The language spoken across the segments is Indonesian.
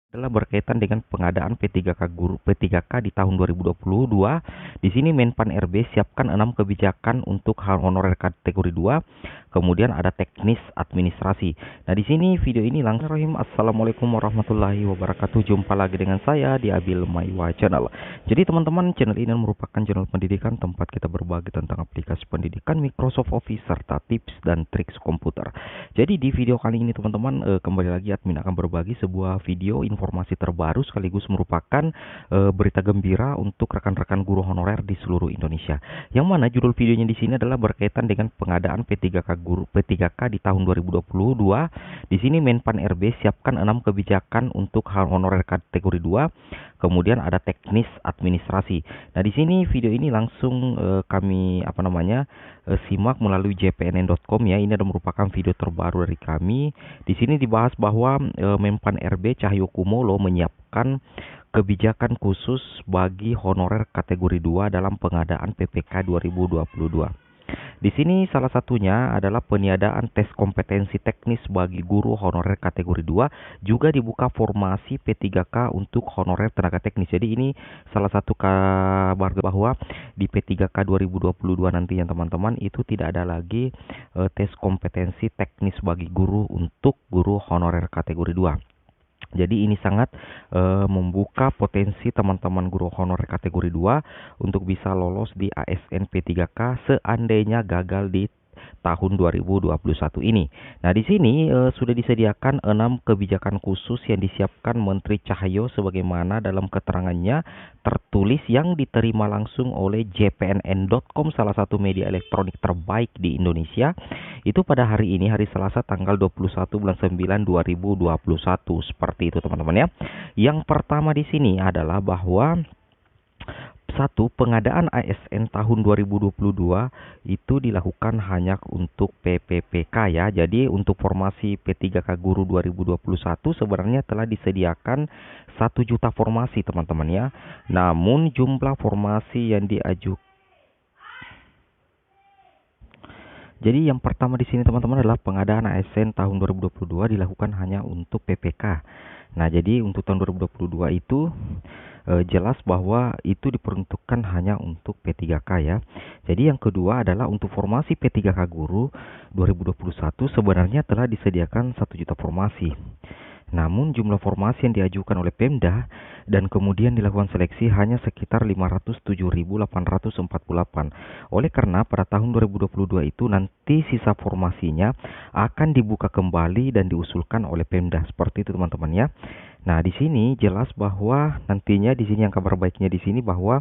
Adalah berkaitan dengan pengadaan P3K guru P3K di tahun 2022. Di sini Menpan RB siapkan 6 kebijakan untuk hal honorer kategori 2. Kemudian ada teknis administrasi. Nah, di sini video ini langsung. Assalamualaikum warahmatullahi wabarakatuh. Jumpa lagi dengan saya di Abil Maiwa Channel. Jadi teman-teman, channel ini merupakan channel pendidikan tempat kita berbagi tentang aplikasi pendidikan Microsoft Office serta tips dan trik komputer. Jadi di video kali ini teman-teman, kembali lagi admin akan berbagi sebuah video informasi terbaru sekaligus merupakan berita gembira untuk rekan-rekan guru honorer di seluruh Indonesia. Yang mana judul videonya di sini adalah berkaitan dengan pengadaan P3K di tahun 2022. Di sini Menpan RB siapkan 6 kebijakan untuk hal honorer kategori 2. Kemudian ada teknis administrasi. Nah, di sini video ini langsung kami simak melalui jpnn.com ya. Ini adalah merupakan video terbaru dari kami. Di sini dibahas bahwa Menpan RB Cahyokumolo menyiapkan kebijakan khusus bagi honorer kategori 2 dalam pengadaan PPK 2022. Di sini salah satunya adalah peniadaan tes kompetensi teknis bagi guru honorer kategori 2, juga dibuka formasi P3K untuk honorer tenaga teknis. Jadi ini salah satu kabar bahwa di P3K 2022 nantinya teman-teman itu tidak ada lagi tes kompetensi teknis bagi guru untuk guru honorer kategori 2. Jadi ini sangat membuka potensi teman-teman guru honorer kategori 2 untuk bisa lolos di ASN P3K seandainya gagal di tahun 2021 ini. Nah, di sini sudah disediakan 6 kebijakan khusus yang disiapkan Menteri Cahyo sebagaimana dalam keterangannya tertulis yang diterima langsung oleh jpnn.com, salah satu media elektronik terbaik di Indonesia. Itu pada hari ini, hari Selasa tanggal 21 bulan 9 2021. Seperti itu teman-teman ya. Yang pertama di sini adalah bahwa pengadaan ASN tahun 2022 itu dilakukan hanya untuk PPPK ya. Jadi untuk formasi P3K Guru 2021 sebenarnya telah disediakan 1 juta formasi teman-teman ya. Namun jumlah formasi yang diajukan. Jadi yang pertama di sini teman-teman adalah pengadaan ASN tahun 2022 dilakukan hanya untuk PPK. Nah, jadi untuk tahun 2022 itu jelas bahwa itu diperuntukkan hanya untuk P3K ya. Jadi yang kedua adalah untuk formasi P3K Guru 2021 sebenarnya telah disediakan 1 juta formasi. Namun jumlah formasi yang diajukan oleh Pemda dan kemudian dilakukan seleksi hanya sekitar 507.848. Oleh karena pada tahun 2022 itu nanti sisa formasinya akan dibuka kembali dan diusulkan oleh Pemda. Seperti itu teman-teman ya. Nah, di sini jelas bahwa nantinya di sini yang kabar baiknya di sini bahwa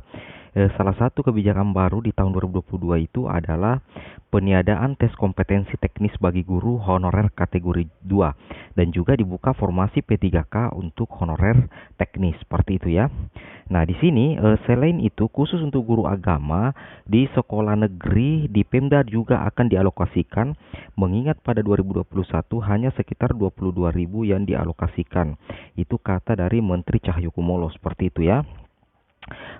salah satu kebijakan baru di tahun 2022 itu adalah peniadaan tes kompetensi teknis bagi guru honorer kategori 2 dan juga dibuka formasi P3K untuk honorer teknis. Seperti itu ya. Nah, di sini selain itu khusus untuk guru agama di sekolah negeri di Pemda juga akan dialokasikan, mengingat pada 2021 hanya sekitar 22.000 yang dialokasikan. Itu kata dari Menteri Cahyokumolo. Seperti itu ya.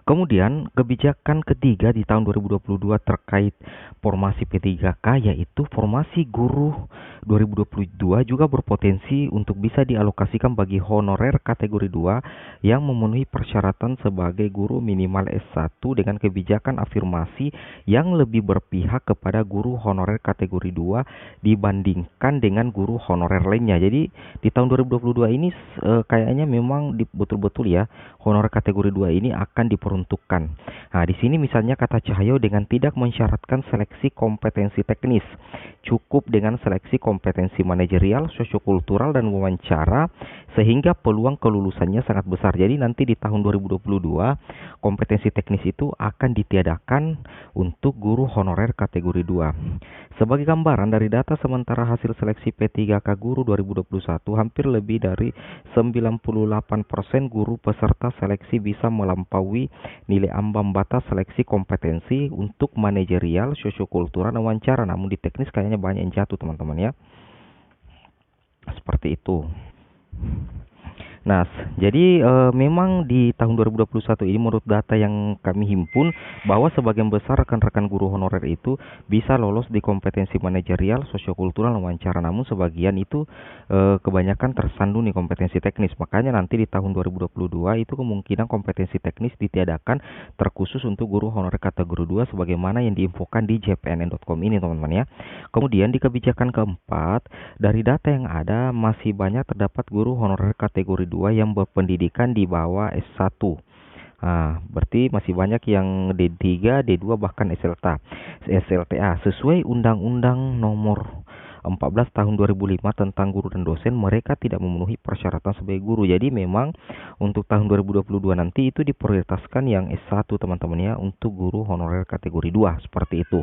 Kemudian kebijakan ketiga di tahun 2022 terkait formasi P3K yaitu formasi guru 2022 juga berpotensi untuk bisa dialokasikan bagi honorer kategori 2 yang memenuhi persyaratan sebagai guru minimal S1 dengan kebijakan afirmasi yang lebih berpihak kepada guru honorer kategori 2 dibandingkan dengan guru honorer lainnya. Jadi di tahun 2022 ini kayaknya memang betul-betul ya honorer kategori 2 ini akan diperuntukkan. Nah, di sini misalnya kata Cahyo dengan tidak mensyaratkan seleksi kompetensi teknis, cukup dengan seleksi kompetensi manajerial, sosiokultural dan wawancara sehingga peluang kelulusannya sangat besar. Jadi nanti di tahun 2022 kompetensi teknis itu akan ditiadakan untuk guru honorer kategori 2. Sebagai gambaran dari data sementara hasil seleksi P3K Guru 2021, hampir lebih dari 98% guru peserta seleksi bisa melampaui nilai ambang batas seleksi kompetensi untuk manajerial, sosiokultural, dan wawancara. Namun di teknis kayaknya banyak yang jatuh teman-teman ya. Seperti itu. Nah, jadi memang di tahun 2021 ini menurut data yang kami himpun bahwa sebagian besar rekan-rekan guru honorer itu bisa lolos di kompetensi manajerial, sosiokultural, wawancara. Namun sebagian itu kebanyakan tersandung di kompetensi teknis. Makanya nanti di tahun 2022 itu kemungkinan kompetensi teknis ditiadakan terkhusus untuk guru honorer kategori 2 sebagaimana yang diinfokan di jpnn.com ini teman-teman ya. Kemudian di kebijakan keempat, dari data yang ada masih banyak terdapat guru honorer kategori 2 yang berpendidikan di bawah S1. Nah, berarti masih banyak yang D3, D2 bahkan SLTA. Sesuai Undang-Undang Nomor 14 Tahun 2005 tentang guru dan dosen, mereka tidak memenuhi persyaratan sebagai guru. Jadi memang untuk tahun 2022 nanti itu diprioritaskan yang S1 teman-teman ya untuk guru honorer kategori 2 seperti itu.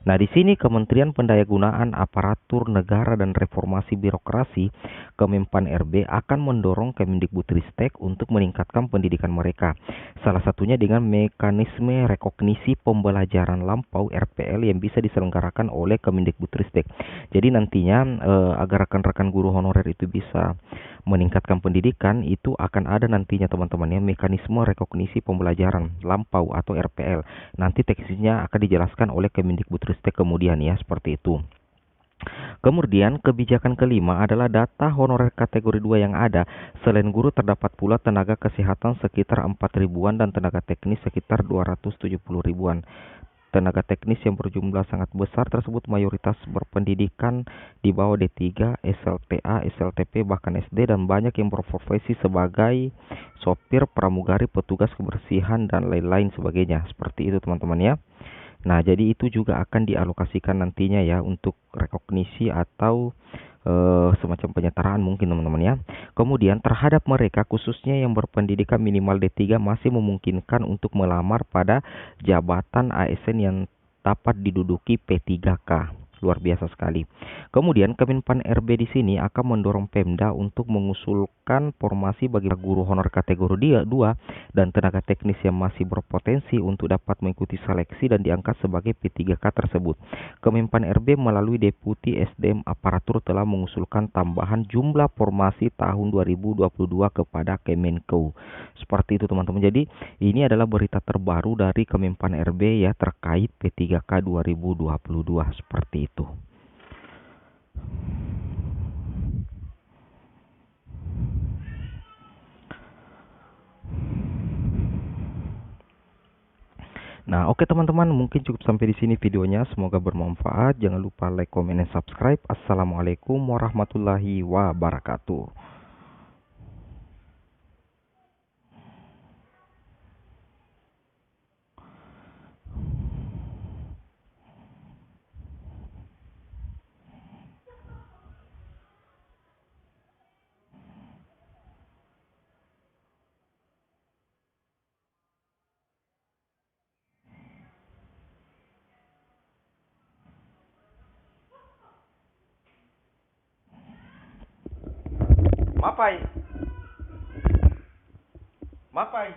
Nah, di sini Kementerian Pendayagunaan Aparatur Negara dan Reformasi Birokrasi Kemenpan RB akan mendorong Kemendikbudristek untuk meningkatkan pendidikan mereka. Salah satunya dengan mekanisme rekognisi pembelajaran lampau RPL yang bisa diselenggarakan oleh Kemendikbudristek. Jadi nantinya agar rekan-rekan guru honorer itu bisa meningkatkan pendidikan, itu akan ada nantinya teman-teman ya mekanisme rekognisi pembelajaran lampau atau RPL. Nanti teknisnya akan dijelaskan oleh Kemendikbudristek kemudian ya, seperti itu. Kemudian kebijakan kelima adalah data honorer kategori 2 yang ada. Selain guru terdapat pula tenaga kesehatan sekitar 4 ribuan dan tenaga teknis sekitar 270 ribuan. Tenaga teknis yang berjumlah sangat besar tersebut mayoritas berpendidikan di bawah D3, SLTA, SLTP, bahkan SD, dan banyak yang berprofesi sebagai sopir, pramugari, petugas kebersihan, dan lain-lain sebagainya. Seperti itu teman-teman ya. Nah, jadi itu juga akan dialokasikan nantinya ya untuk rekognisi atau semacam penyetaraan mungkin teman-teman ya. Kemudian terhadap mereka khususnya yang berpendidikan minimal D3 masih memungkinkan untuk melamar pada jabatan ASN yang dapat diduduki P3K. Luar biasa sekali. Kemudian Kemenpan RB di sini akan mendorong Pemda untuk mengusulkan formasi bagi guru honor kategori 2 dan tenaga teknis yang masih berpotensi untuk dapat mengikuti seleksi dan diangkat sebagai P3K tersebut. Kemenpan RB melalui Deputi SDM Aparatur telah mengusulkan tambahan jumlah formasi tahun 2022 kepada Kemenko. Seperti itu teman-teman. Jadi ini adalah berita terbaru dari Kemenpan RB ya terkait P3K 2022 seperti itu. Nah, oke teman-teman, mungkin cukup sampai di sini videonya. Semoga bermanfaat. Jangan lupa like, comment, dan subscribe. Assalamualaikum warahmatullahi wabarakatuh. Mapai. Mapai.